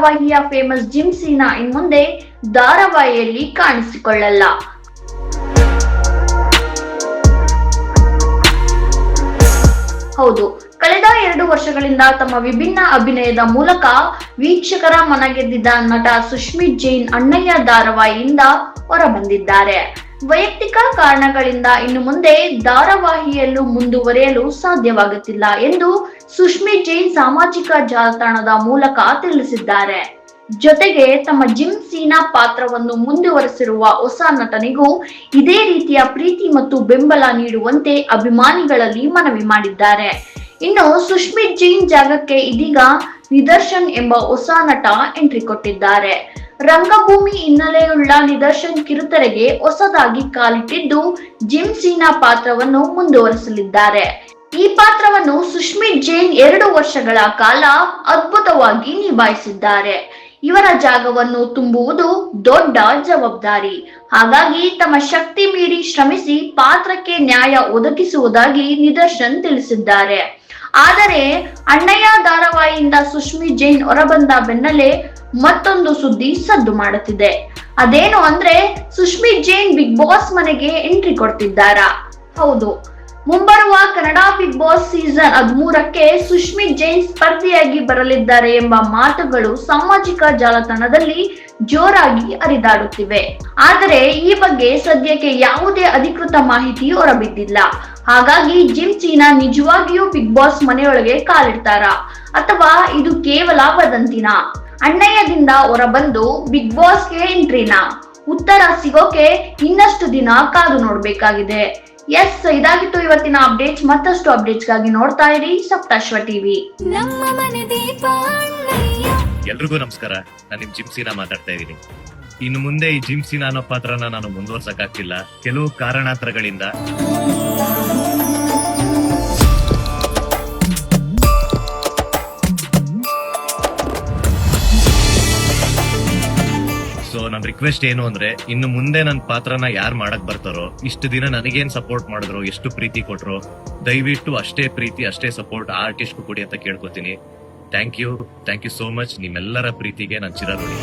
ಧಾರಾವಾಹಿಯ famous gym ಸೀನಾ ಇನ್ಮುಂದೆ ಧಾರಾವಾಹಿಯಲ್ಲಿ ಕಾಣಿಸಿಕೊಳ್ಳಲ್ಲ. ಹೌದು, ಕಳೆದ 2 ವರ್ಷಗಳಿಂದ ತಮ್ಮ ವಿಭಿನ್ನ ಅಭಿನಯದ ಮೂಲಕ ವೀಕ್ಷಕರ ಮನಗೆದ್ದಿದ್ದ ನಟ ಸುಶ್ಮಿತ್ ಜೈನ್ ಅಣ್ಣಯ್ಯ ಧಾರಾವಾಹಿಯಿಂದ ಹೊರಬಂದಿದ್ದಾರೆ. ವೈಯಕ್ತಿಕ ಕಾರಣಗಳಿಂದ ಇನ್ನು ಮುಂದೆ ಧಾರಾವಾಹಿಯಲ್ಲೂ ಮುಂದುವರಿಯಲು ಸಾಧ್ಯವಾಗುತ್ತಿಲ್ಲ ಎಂದು ಸುಶ್ಮಿತ್ ಜೈನ್ ಸಾಮಾಜಿಕ ಜಾಲತಾಣದ ಮೂಲಕ ತಿಳಿಸಿದ್ದಾರೆ. ಜೊತೆಗೆ ತಮ್ಮ ಜಿಮ್ ಸೀನಾ ಪಾತ್ರವನ್ನು ಮುಂದುವರೆಸಿರುವ ಹೊಸ ನಟನಿಗೂ ಇದೇ ರೀತಿಯ ಪ್ರೀತಿ ಮತ್ತು ಬೆಂಬಲ ನೀಡುವಂತೆ ಅಭಿಮಾನಿಗಳಲ್ಲಿ ಮನವಿ ಮಾಡಿದ್ದಾರೆ. ಇನ್ನು ಸುಶ್ಮಿತ್ ಜೈನ್ ಜಾಗಕ್ಕೆ ಇದೀಗ ನಿದರ್ಶನ್ ಎಂಬ ಹೊಸ ನಟ ಎಂಟ್ರಿ ಕೊಟ್ಟಿದ್ದಾರೆ. ರಂಗಭೂಮಿ ಹಿನ್ನೆಲೆಯುಳ್ಳ ನಿದರ್ಶನ್ ಕಿರುತೆರೆಗೆ ಹೊಸದಾಗಿ ಕಾಲಿಟ್ಟಿದ್ದು ಜಿಮ್ ಸೀನಾ ಪಾತ್ರವನ್ನು ಮುಂದುವರೆಸಲಿದ್ದಾರೆ. ಈ ಪಾತ್ರವನ್ನು ಸುಶ್ಮಿತ್ ಜೈನ್ 2 ವರ್ಷಗಳ ಕಾಲ ಅದ್ಭುತವಾಗಿ ನಿಭಾಯಿಸಿದ್ದಾರೆ. ಇವರ ಜಾಗವನ್ನು ತುಂಬುವುದು ದೊಡ್ಡ ಜವಾಬ್ದಾರಿ. ಹಾಗಾಗಿ ತಮ್ಮ ಶಕ್ತಿ ಮೀರಿ ಶ್ರಮಿಸಿ ಪಾತ್ರಕ್ಕೆ ನ್ಯಾಯ ಒದಗಿಸುವುದಾಗಿ ನಿದರ್ಶನ್ ತಿಳಿಸಿದ್ದಾರೆ. ಆದರೆ ಅಣ್ಣಯ್ಯ ಧಾರಾವಾಹಿಯಿಂದ ಸುಶ್ಮಿತ್ ಜೈನ್ ಹೊರಬಂದ ಬೆನ್ನಲ್ಲೇ ಮತ್ತೊಂದು ಸುದ್ದಿ ಸದ್ದು ಮಾಡುತ್ತಿದೆ. ಅದೇನು ಅಂದ್ರೆ ಸುಶ್ಮಿತ್ ಜೈನ್ ಬಿಗ್ ಬಾಸ್ ಮನೆಗೆ ಎಂಟ್ರಿ ಕೊಡ್ತಿದ್ದಾರಾ? ಹೌದು, ಮುಂಬರುವ ಕನ್ನಡ ಬಿಗ್ ಬಾಸ್ ಸೀಸನ್ 13ಕ್ಕೆ ಸುಶ್ಮಿತ್ ಜೈನ್ ಸ್ಪರ್ಧಿಯಾಗಿ ಬರಲಿದ್ದಾರೆ ಎಂಬ ಮಾತುಗಳು ಸಾಮಾಜಿಕ ಜಾಲತಾಣದಲ್ಲಿ ಜೋರಾಗಿ ಹರಿದಾಡುತ್ತಿವೆ. ಆದರೆ ಈ ಬಗ್ಗೆ ಸದ್ಯಕ್ಕೆ ಯಾವುದೇ ಅಧಿಕೃತ ಮಾಹಿತಿ ಹೊರಬಿದ್ದಿಲ್ಲ. ಹಾಗಾಗಿ ಜಿಮ್ ಸೀನಾ ನಿಜವಾಗಿಯೂ ಬಿಗ್ ಬಾಸ್ ಮನೆಯೊಳಗೆ ಕಾಲಿಡ್ತಾರಾ ಅಥವಾ ಇದು ಕೇವಲ ವದಂತಿನಾ? ಅಣ್ಣಯ್ಯದಿಂದ ಹೊರಬಂದು ಬಿಗ್ ಬಾಸ್ಗೆ ಎಂಟ್ರಿನಾ? ಉತ್ತರ ಸಿಗೋಕೆ ಇನ್ನಷ್ಟು ದಿನ ಕಾದು ನೋಡ್ಬೇಕಾಗಿದೆ. ಎಸ್, ಇದಾಗಿತ್ತು ಇವತ್ತಿನ ಅಪ್ಡೇಟ್ಸ್. ಮತ್ತಷ್ಟು ಅಪ್ಡೇಟ್ಸ್ಗಾಗಿ ನೋಡ್ತಾ ಇರಿ ಸಪ್ತಾಶ್ವ ಟಿವಿ. ಎಲ್ರಿಗೂ ನಮಸ್ಕಾರ. ನಾನು ನಿಮ್ ಜಿಮ್ ಸೀನಾ ಮಾತಾಡ್ತಾ ಇದ್ದೀನಿ. ಇನ್ನು ಮುಂದೆ ಈ ಜಿಮ್ ಸೀನಾ ಅನ್ನೋ ಪಾತ್ರನ ನಾನು ಮುಂದುವರ್ಸಕ್ಕಾಗ್ತಿಲ್ಲ ಕೆಲವು ಕಾರಣಾಂತರಗಳಿಂದ. ಸೊ ನನ್ನ ರಿಕ್ವೆಸ್ಟ್ ಏನು ಅಂದ್ರೆ, ಇನ್ನು ಮುಂದೆ ನನ್ನ ಪಾತ್ರನ ಯಾರು ಮಾಡಕ್ ಬರ್ತಾರೋ, ಇಷ್ಟು ದಿನ ನನಗೇನ್ ಸಪೋರ್ಟ್ ಮಾಡಿದ್ರು, ಎಷ್ಟು ಪ್ರೀತಿ ಕೊಟ್ರು, ದಯವಿಟ್ಟು ಅಷ್ಟೇ ಪ್ರೀತಿ ಅಷ್ಟೇ ಸಪೋರ್ಟ್ ಆ ಆರ್ಟಿಸ್ಟ್ ಕೊಡಿ ಅಂತ ಕೇಳ್ಕೊತೀನಿ. Thank you so much. ನಿಮ್ಮೆಲ್ಲರ ಪ್ರೀತಿಗೆ ನಾನು ಚಿರಋಣಿ.